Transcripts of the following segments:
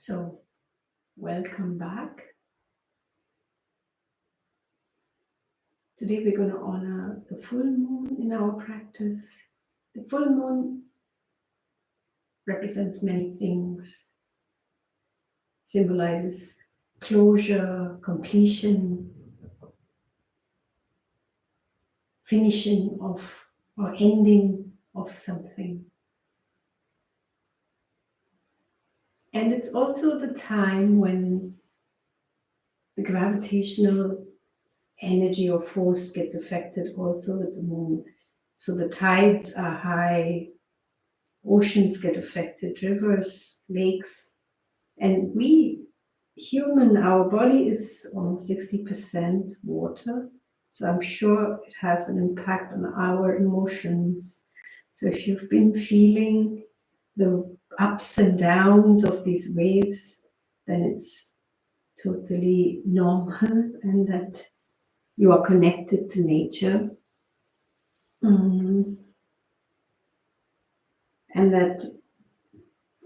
So, welcome back. Today we're going to honor the full moon in our practice. The full moon represents many things, symbolizes closure, completion, finishing of or ending of something. And it's also the time when the gravitational energy or force gets affected also with the moon. So the tides are high, oceans get affected, rivers, lakes, and we human, our body is almost 60% water. So I'm sure it has an impact on our emotions. So if you've been feeling the ups and downs of these waves, then it's totally normal and that you are connected to nature. And that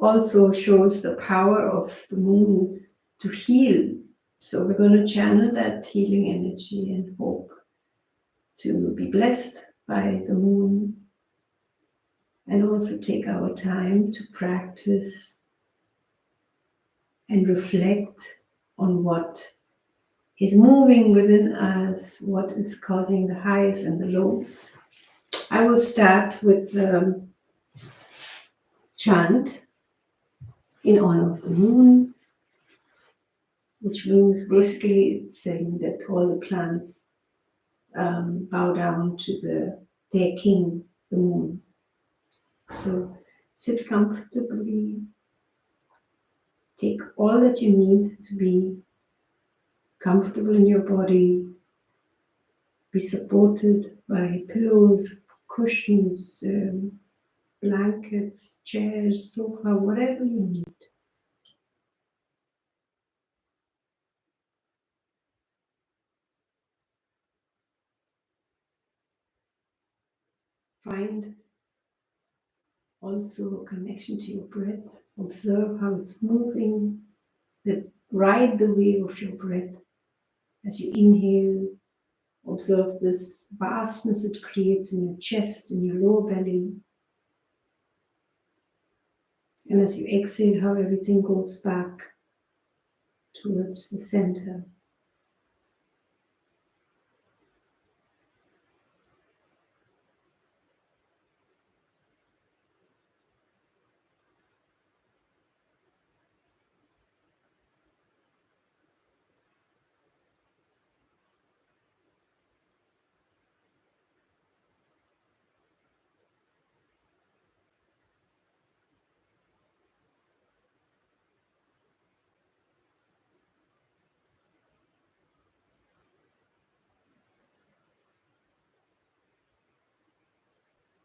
also shows the power of the moon to heal. So we're going to channel that healing energy and hope to be blessed by the moon, and also take our time to practice and reflect on what is moving within us, what is causing the highs and the lows. I will start with the chant in honor of the moon, which means basically it's saying that all the plants bow down to their king, the moon. So sit comfortably, take all that you need to be comfortable in your body, be supported by pillows, cushions, blankets, chairs, sofa, whatever you need. Find also a connection to your breath. Observe how it's moving, ride the wave of your breath as you inhale. Observe this vastness it creates in your chest, in your lower belly. And as you exhale, how everything goes back towards the center.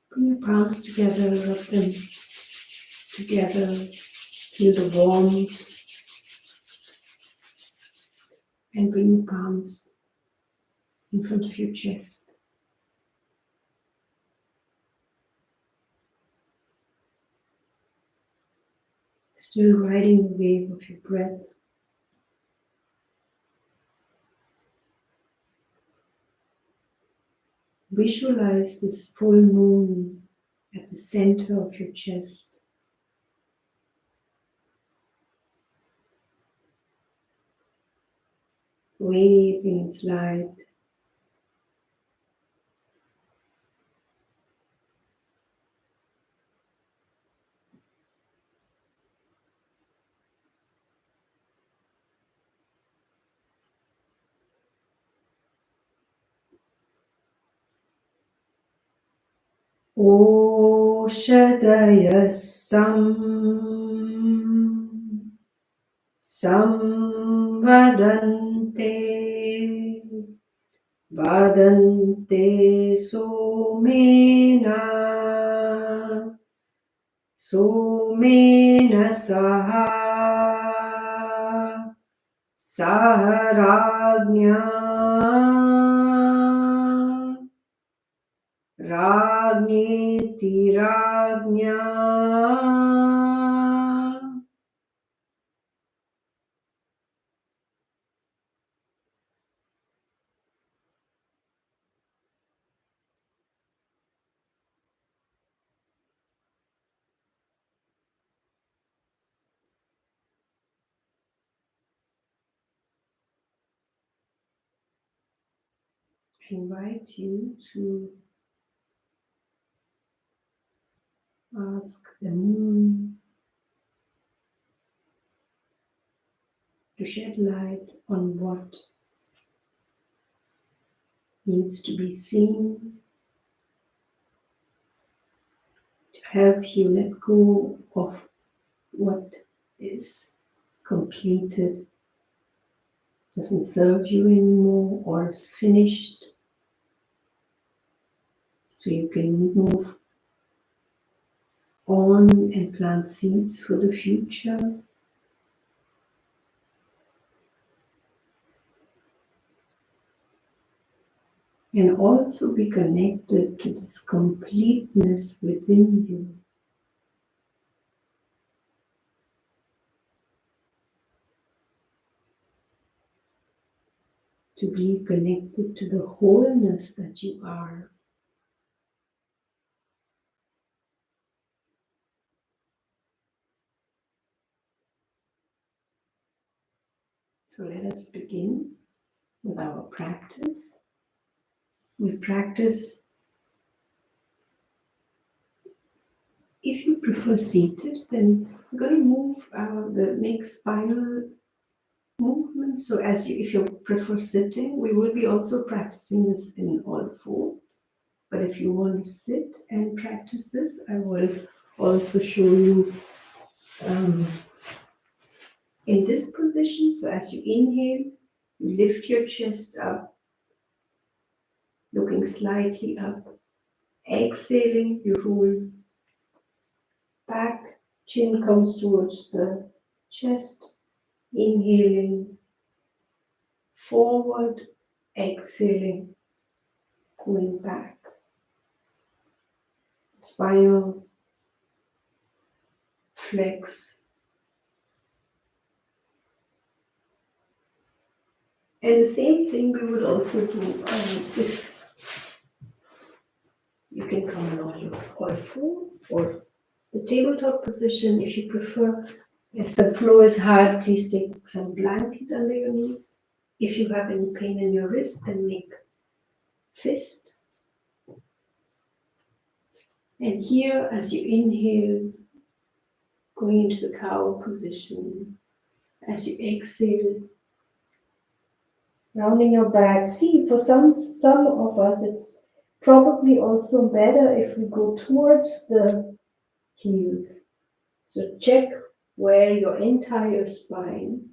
Bring your palms together, rub them together, feel the warmth, and bring your palms in front of your chest. Still riding the wave of your breath. Visualize this full moon at the center of your chest. Radiating its light. Oshadaya samvadante vadante somena saha saharagnya Ragni, Ragnya invite you to ask the moon to shed light on what needs to be seen, to help you let go of what is completed, doesn't serve you anymore, or is finished, so you can move on and plant seeds for the future. And also be connected to this completeness within you. To be connected to the wholeness that you are. So let us begin with our practice. We practice, if you prefer seated, then we're going to move make spinal movements. So if you prefer sitting, we will be also practicing this in all four. But if you want to sit and practice this, I will also show you in this position. So as you inhale, you lift your chest up, looking slightly up. Exhaling, you roll back, chin comes towards the chest. Inhaling, forward, exhaling, going back. Spinal flex. And the same thing we would also do if you can come on all four, or the tabletop position if you prefer. If the floor is hard, please take some blanket under your knees. If you have any pain in your wrist, then make fist. And here, as you inhale, going into the cow position. As you exhale, rounding your back. See, for some of us, it's probably also better if we go towards the heels. So check where your entire spine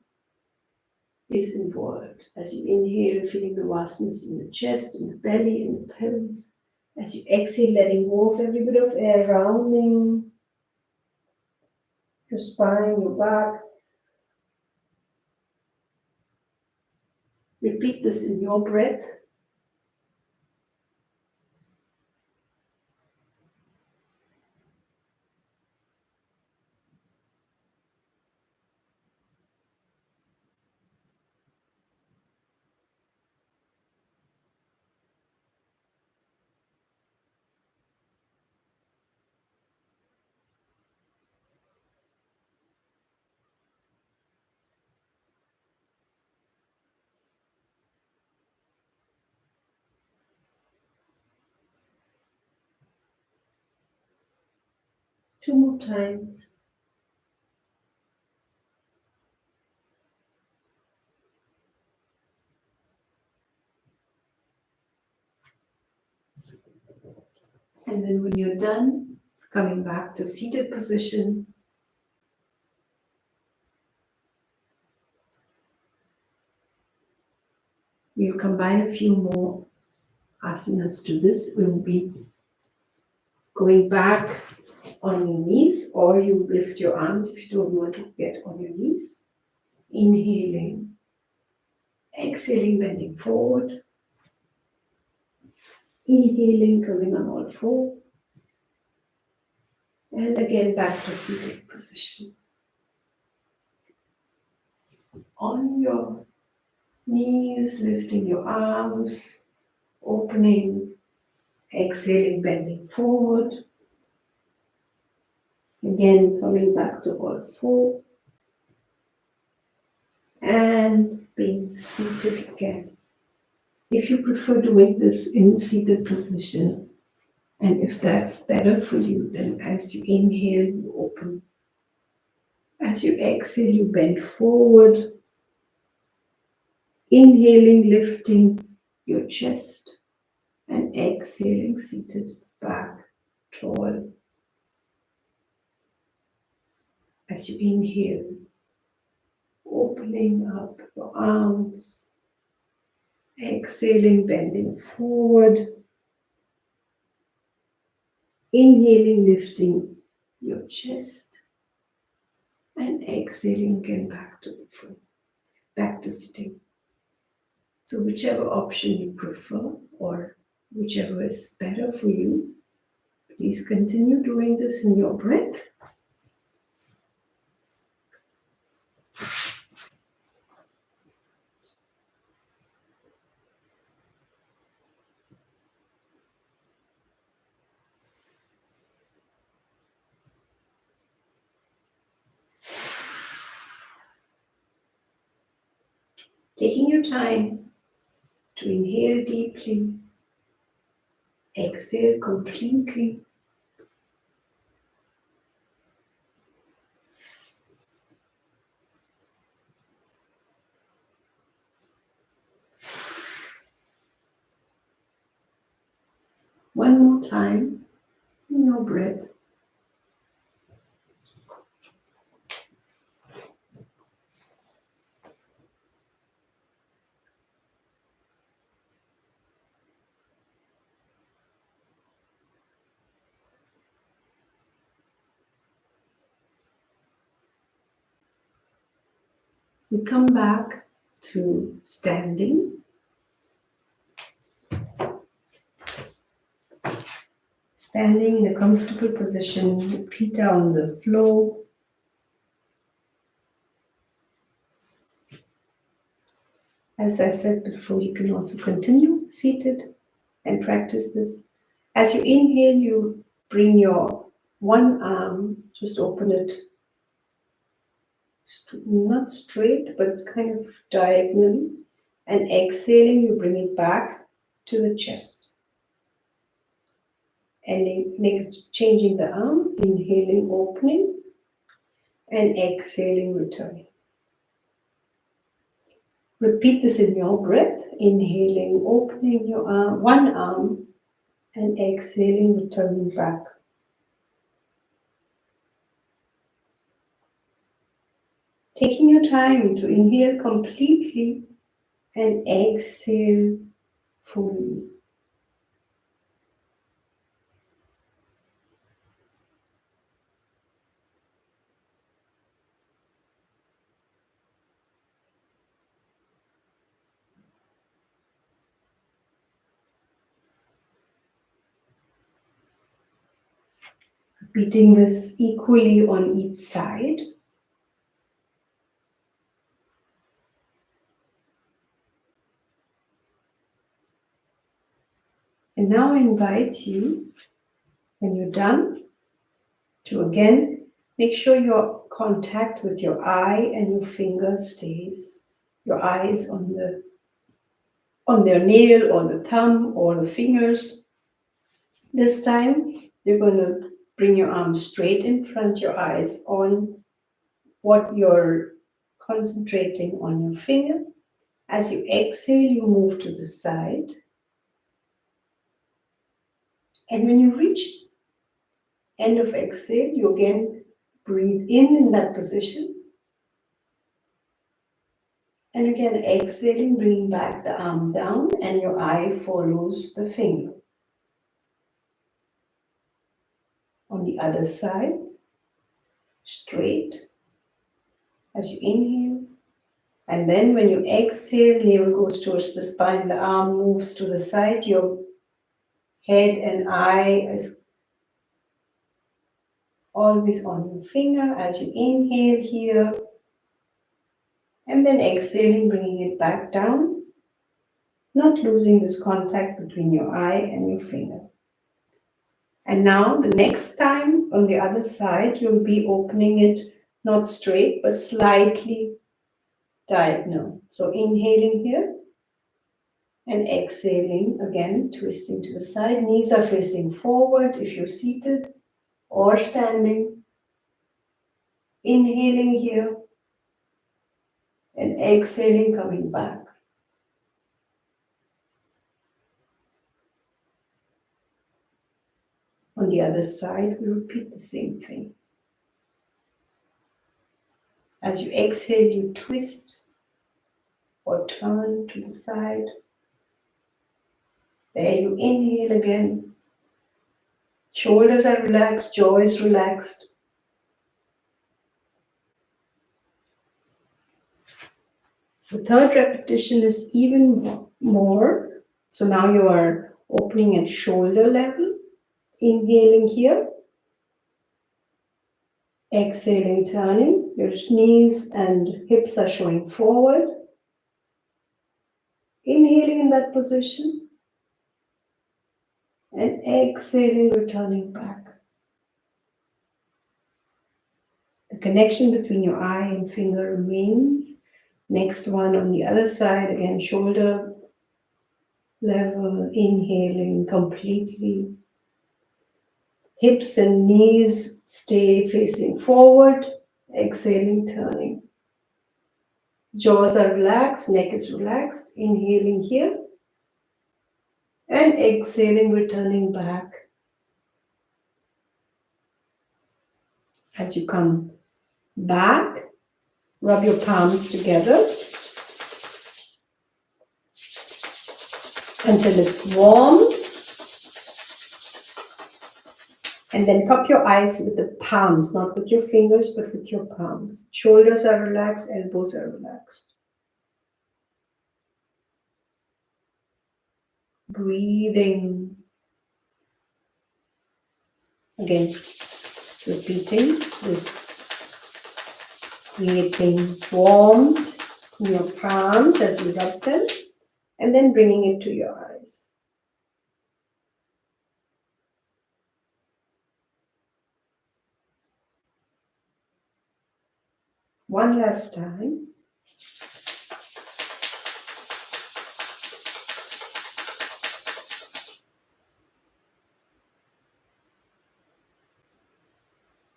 is involved. As you inhale, feeling the vastness in the chest, in the belly, in the pelvis. As you exhale, letting go of every bit of air, rounding your spine, your back. Repeat this in your breath. Two more times. And then when you're done, coming back to seated position. We'll combine a few more asanas to this. We will be going back on your knees, or you lift your arms if you don't want to get on your knees. Inhaling, exhaling, bending forward. Inhaling, coming on all four. And again back to seated position. On your knees, lifting your arms, opening, exhaling, bending forward. Again, coming back to all four. And being seated again. If you prefer doing this in seated position, and if that's better for you, then as you inhale, you open. As you exhale, you bend forward, inhaling, lifting your chest, and exhaling, seated back, tall. As you inhale, opening up your arms, exhaling, bending forward, inhaling, lifting your chest, and exhaling again back to the front, back to sitting. So whichever option you prefer or whichever is better for you, please continue doing this in your breath. Taking your time to inhale deeply, exhale completely. One more time in your breath. We come back to standing. Standing in a comfortable position, feet are on the floor. As I said before, you can also continue seated and practice this. As you inhale, you bring your one arm, just open it, not straight, but kind of diagonally. And exhaling, you bring it back to the chest. And next, changing the arm, inhaling, opening, and exhaling, returning. Repeat this in your breath, inhaling, opening your arm, one arm, and exhaling, returning back. Taking your time to inhale completely and exhale fully. Repeating this equally on each side. And now I invite you, when you're done, to again make sure your contact with your eye and your finger stays. Your eye is on their nail or the thumb or the fingers. This time you're going to bring your arm straight in front, your eyes on what you're concentrating on your finger. As you exhale, you move to the side. And when you reach end of exhale, you again breathe in that position. And again, exhaling, bringing back the arm down, and your eye follows the finger. On the other side, straight as you inhale. And then when you exhale, navel goes towards the spine, the arm moves to the side, your head and eye is always on your finger as you inhale here. And then exhaling, bringing it back down, not losing this contact between your eye and your finger. And now the next time on the other side, you'll be opening it not straight, but slightly diagonal. So inhaling here And exhaling again, twisting to the side. Knees are facing forward if you're seated or standing. Inhaling here and exhaling, coming back. On the other side, we repeat the same thing. As you exhale, you twist or turn to the side. There you inhale again. Shoulders are relaxed, jaw is relaxed. The third repetition is even more. So now you are opening at shoulder level. Inhaling here. Exhaling, turning. Your knees and hips are showing forward. Inhaling in that position. And exhaling, returning back. The connection between your eye and finger remains. Next one on the other side, again, shoulder level, inhaling completely. Hips and knees stay facing forward, exhaling, turning. Jaws are relaxed, neck is relaxed, inhaling here. And exhaling, returning back. As you come back, rub your palms together until it's warm. And then cup your eyes with the palms, not with your fingers, but with your palms. Shoulders are relaxed, elbows are relaxed. Breathing. Again, repeating this, creating warmth in your palms as you rub them, and then bringing it to your eyes. One last time.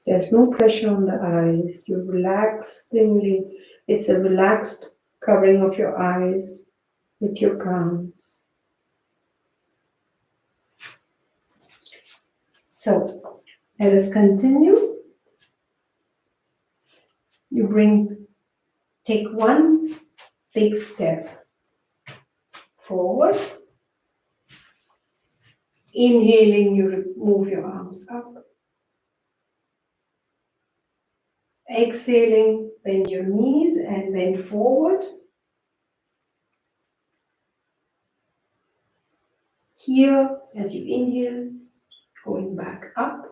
There's no pressure on the eyes. You relaxingly, it's a relaxed covering of your eyes with your palms. So, let us continue. You take one big step forward. Inhaling, you move your arms up. Exhaling, bend your knees and bend forward. Here, as you inhale, going back up.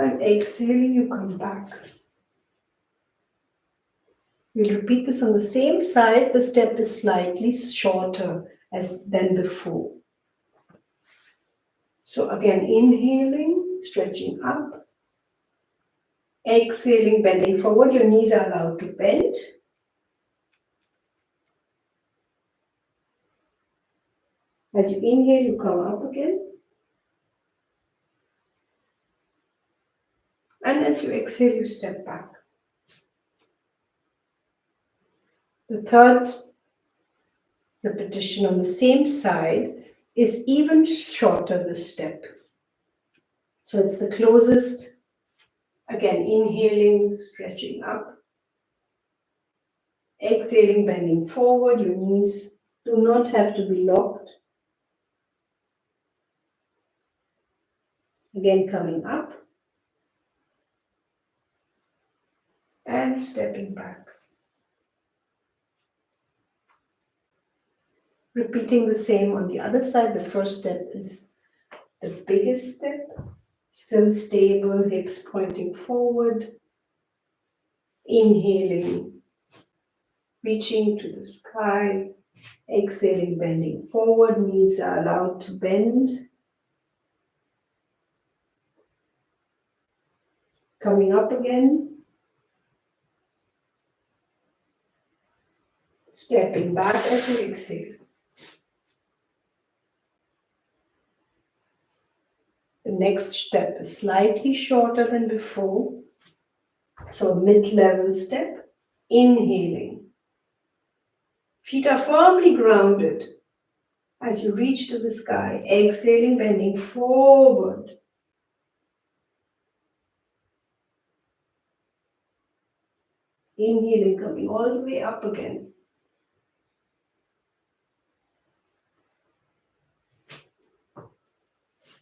And exhaling, you come back. We'll repeat this on the same side. The step is slightly shorter than before. So again, inhaling, stretching up. Exhaling, bending forward. Your knees are allowed to bend. As you inhale, you come up again. And as you exhale, you step back. The third repetition on the same side is even shorter, this step. So it's the closest. Again, inhaling, stretching up. Exhaling, bending forward. Your knees do not have to be locked. Again, coming up. And stepping back. Repeating the same on the other side. The first step is the biggest step. Still stable, hips pointing forward. Inhaling, reaching to the sky. Exhaling, bending forward. Knees are allowed to bend. Coming up again. Stepping back as you exhale. The next step is slightly shorter than before. So a mid-level step. Inhaling. Feet are firmly grounded as you reach to the sky. Exhaling, bending forward. Inhaling, coming all the way up again.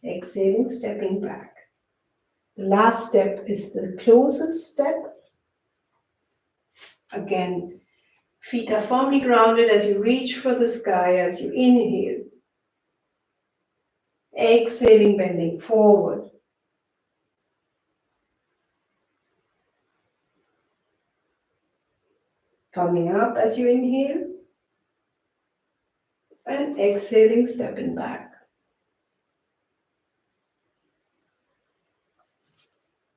Exhaling, stepping back. The last step is the closest step. Again, feet are firmly grounded as you reach for the sky, as you inhale. Exhaling, bending forward. Coming up as you inhale. And exhaling, stepping back.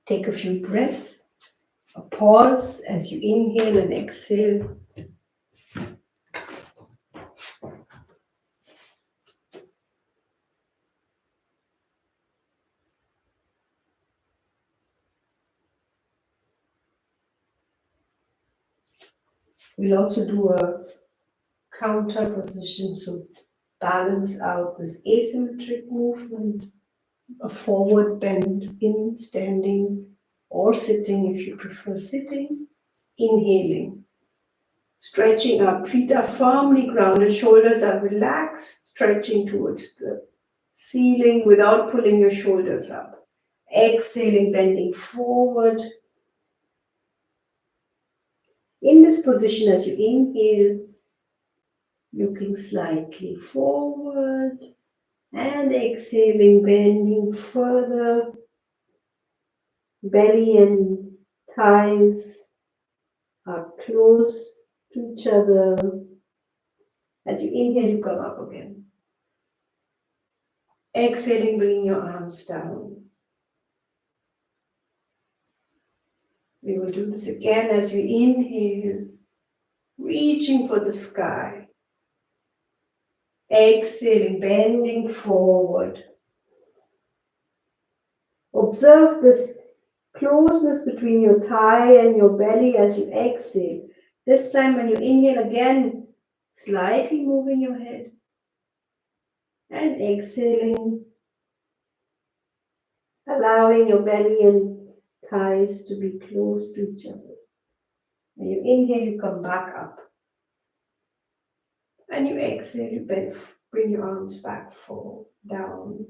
Take a few breaths. A pause as you inhale and exhale. We'll also do a counter position, so balance out this asymmetric movement. A forward bend in standing or sitting if you prefer sitting. Inhaling. Stretching up, feet are firmly grounded, shoulders are relaxed, stretching towards the ceiling without pulling your shoulders up. Exhaling, bending forward. In this position, as you inhale, looking slightly forward, and exhaling, bending further. Belly and thighs are close to each other. As you inhale, you come up again. Exhaling, bring your arms down. We will do this again as you inhale, reaching for the sky. Exhaling, bending forward. Observe this closeness between your thigh and your belly as you exhale. This time when you inhale again, slightly moving your head. And exhaling, allowing your belly and thighs to be close to each other. When you inhale, you come back up. And you exhale, you bend, bring your arms back, forward, down.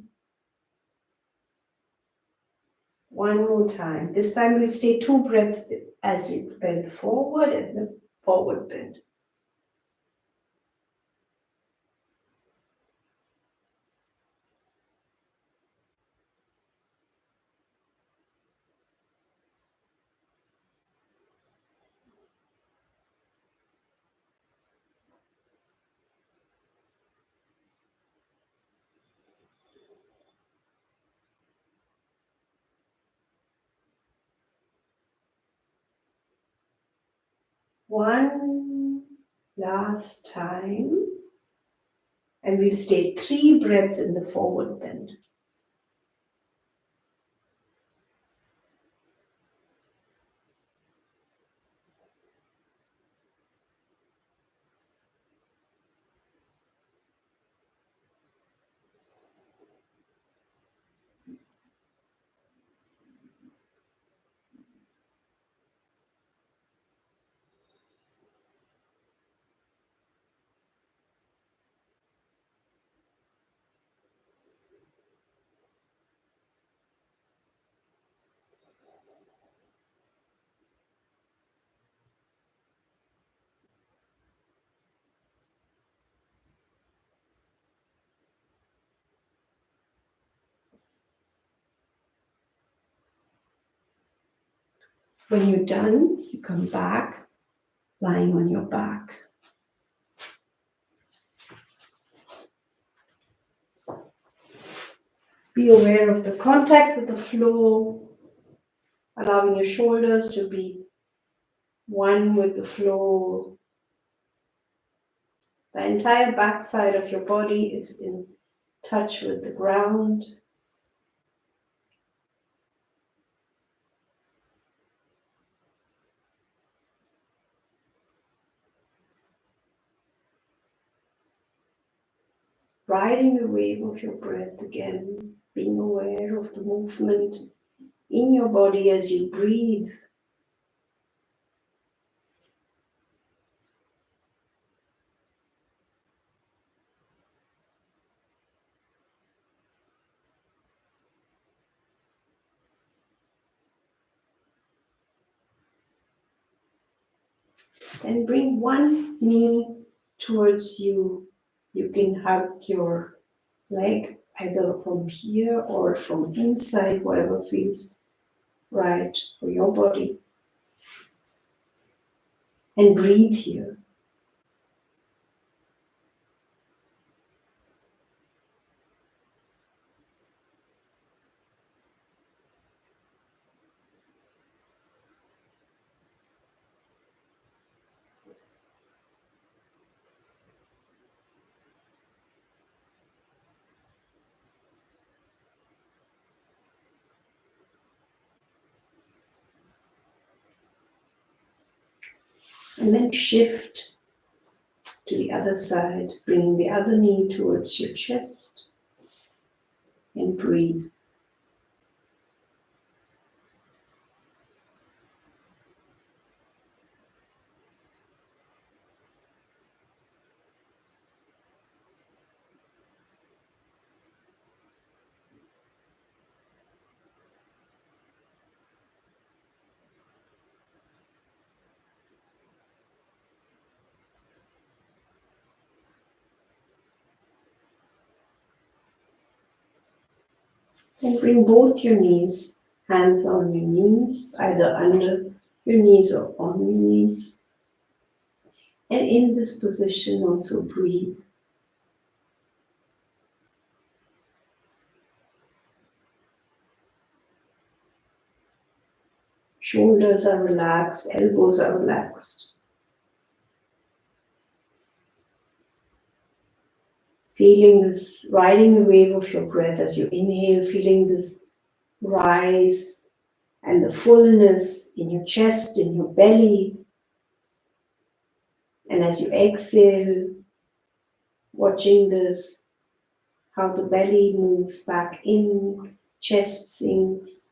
One more time. This time we'll stay 2 breaths as you bend forward and the forward bend. One last time. And we'll stay 3 breaths in the forward bend. When you're done, you come back, lying on your back. Be aware of the contact with the floor, allowing your shoulders to be one with the floor. The entire backside of your body is in touch with the ground. Riding the wave of your breath again, being aware of the movement in your body as you breathe. Then bring one knee towards you. You can hug your leg either from here or from inside, whatever feels right for your body. And breathe here. And then shift to the other side, bringing the other knee towards your chest and breathe. And bring both your knees, hands on your knees, either under your knees or on your knees. And in this position also breathe. Shoulders are relaxed, elbows are relaxed. Feeling this, riding the wave of your breath as you inhale, feeling this rise and the fullness in your chest, in your belly. And as you exhale, watching this, how the belly moves back in, chest sinks.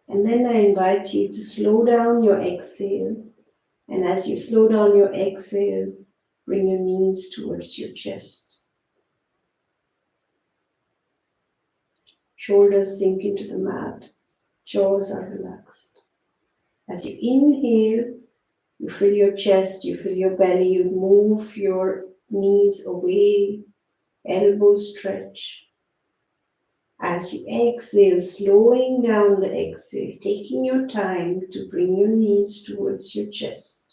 And then I invite you to slow down your exhale. And as you slow down your exhale, bring your knees towards your chest. Shoulders sink into the mat. Jaws are relaxed. As you inhale, you fill your chest, you fill your belly, you move your knees away, elbows stretch. As you exhale, slowing down the exhale, taking your time to bring your knees towards your chest.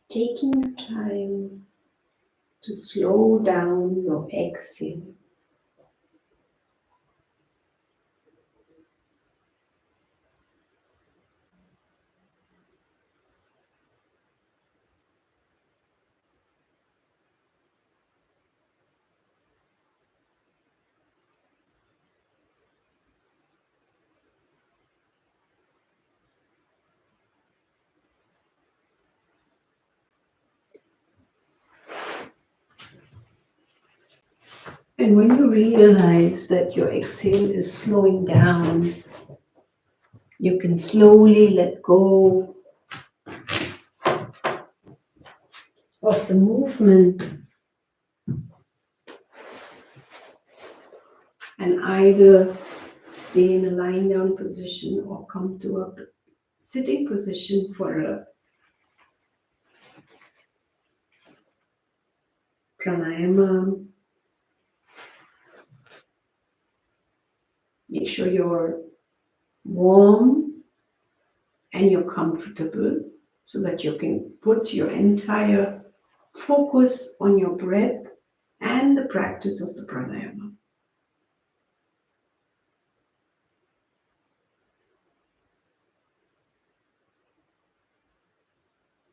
Taking your time to slow down your exhale. And when you realize that your exhale is slowing down, you can slowly let go of the movement and either stay in a lying down position or come to a sitting position for a pranayama. Make sure you're warm and you're comfortable so that you can put your entire focus on your breath and the practice of the pranayama.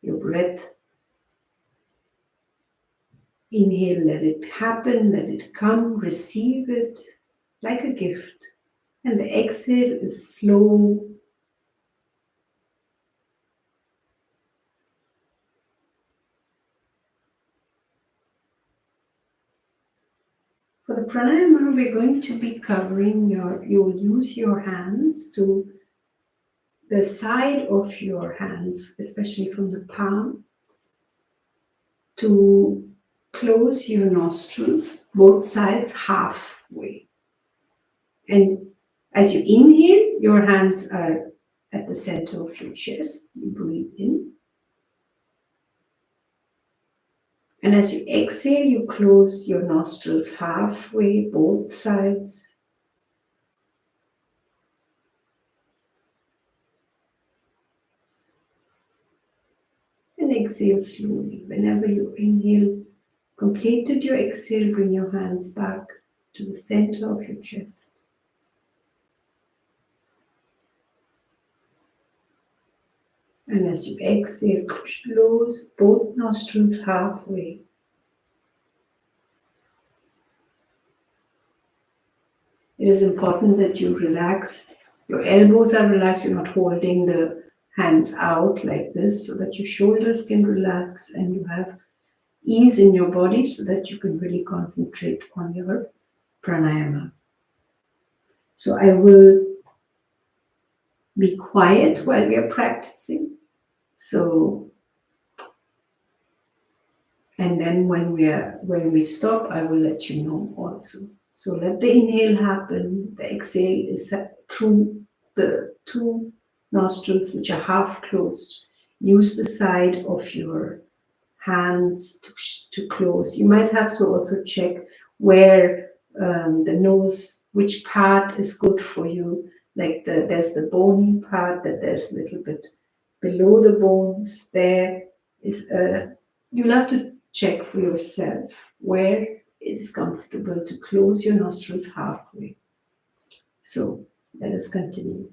Your breath, inhale, let it happen, let it come, receive it like a gift. And the exhale is slow. For the pranayama, we're going to be covering you'll use your hands to the side of your hands, especially from the palm, to close your nostrils, both sides halfway. And as you inhale, your hands are at the center of your chest. You breathe in. And as you exhale, you close your nostrils halfway, both sides. And exhale slowly. Whenever you inhale, completed your exhale, bring your hands back to the center of your chest. And as you exhale, close both nostrils halfway. It is important that you relax. Your elbows are relaxed. You're not holding the hands out like this, so that your shoulders can relax and you have ease in your body so that you can really concentrate on your pranayama. So I will be quiet while we are practicing. So, and then when we stop, I will let you know also. So let the inhale happen. The exhale is through the two nostrils, which are half closed. Use the side of your hands to close. You might have to also check where the nose, which part is good for you. Like there's the bony part that there's a little bit below the bones. There is you'll have to check for yourself where it is comfortable to close your nostrils halfway. So let us continue.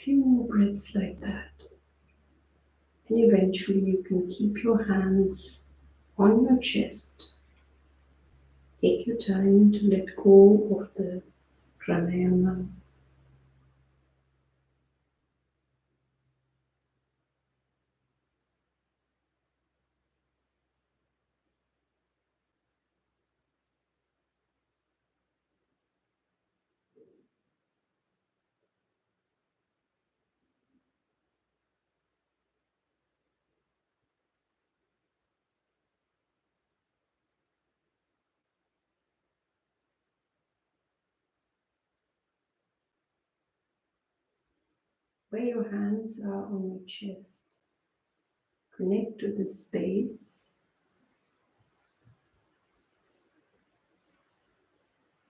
Few more breaths like that. And eventually you can keep your hands on your chest. Take your time to let go of the pranayama. Where your hands are on your chest, connect to the space.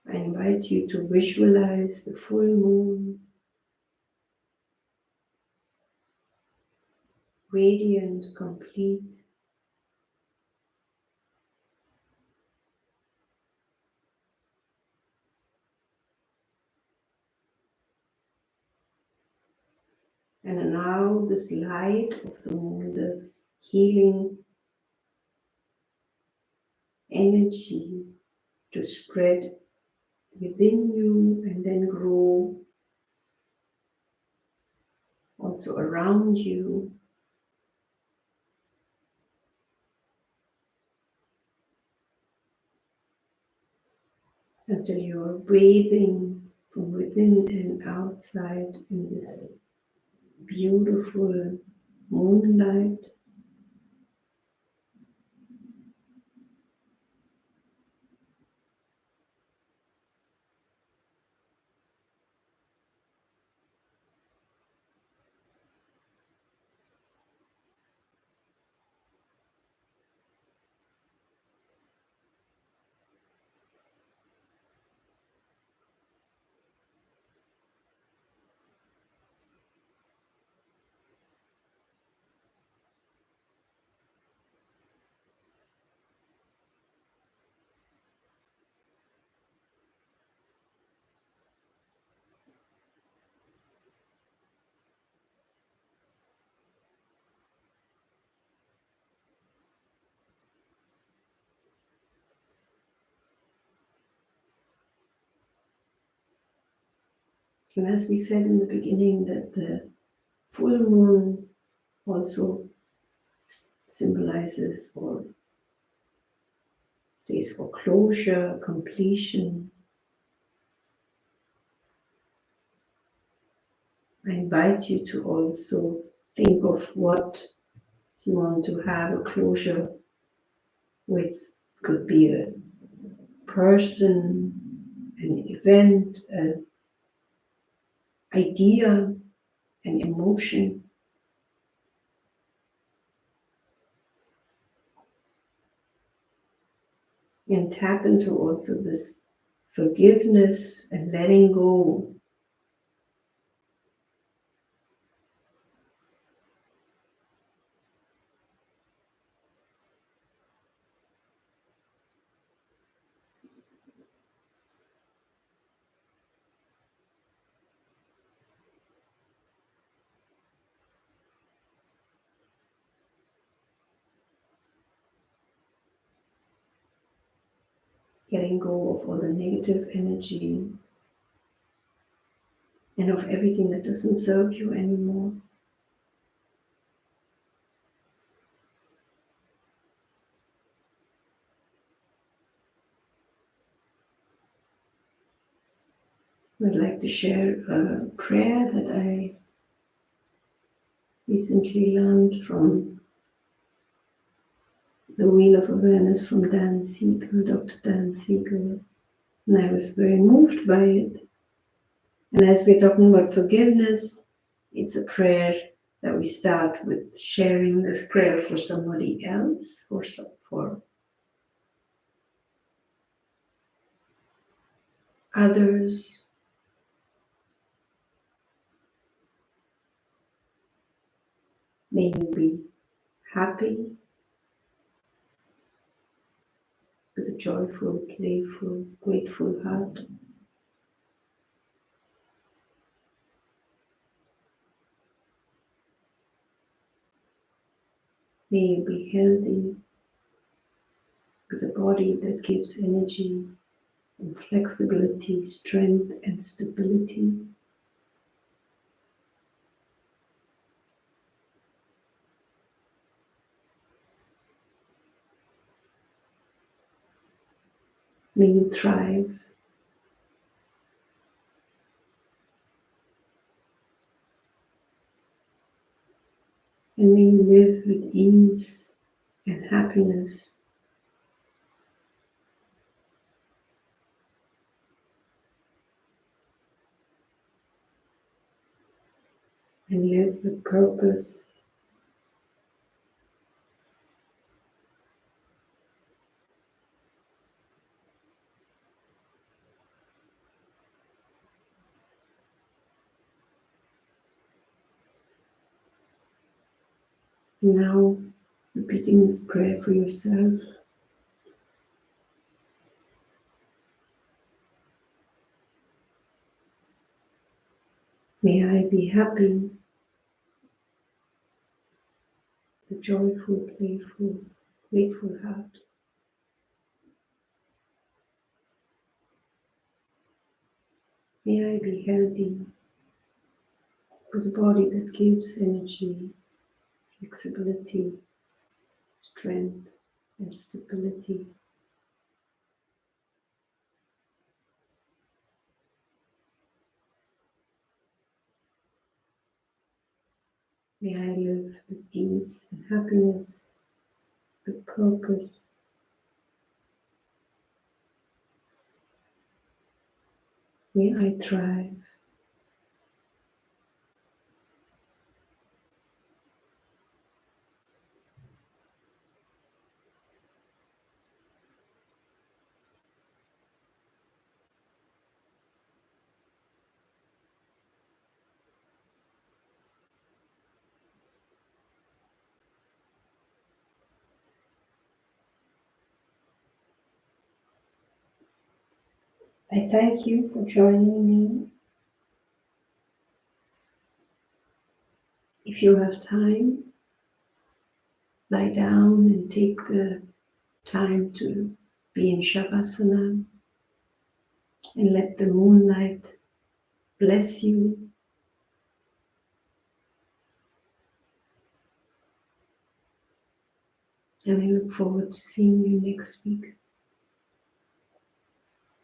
I invite you to visualize the full moon, radiant, complete. And allow this light of the moon, the healing energy, to spread within you and then grow also around you, until you are breathing from within and outside in this beautiful moonlight. And as we said in the beginning, that the full moon also symbolizes or stays for closure, completion. I invite you to also think of what you want to have a closure with. Could be a person, an event, an idea, an emotion. And tap into also this forgiveness and letting go. Letting go of all the negative energy and of everything that doesn't serve you anymore. I'd like to share a prayer that I recently learned from the Wheel of Awareness from Dan Siegel, Dr. Dan Siegel, and I was very moved by it. And as we're talking about forgiveness, it's a prayer that we start with sharing this prayer for somebody else, for others. May you be happy with a joyful, playful, grateful heart. May you be healthy with a body that gives energy and flexibility, strength and stability. May you thrive and may you live with ease and happiness. And live with purpose. Now, repeating this prayer for yourself. May I be happy, a joyful, playful, grateful heart. May I be healthy, with a body that gives energy, flexibility, strength, and stability. May I live with ease and happiness, with purpose. May I thrive. I thank you for joining me. If you have time, lie down and take the time to be in Shavasana and let the moonlight bless you. And I look forward to seeing you next week.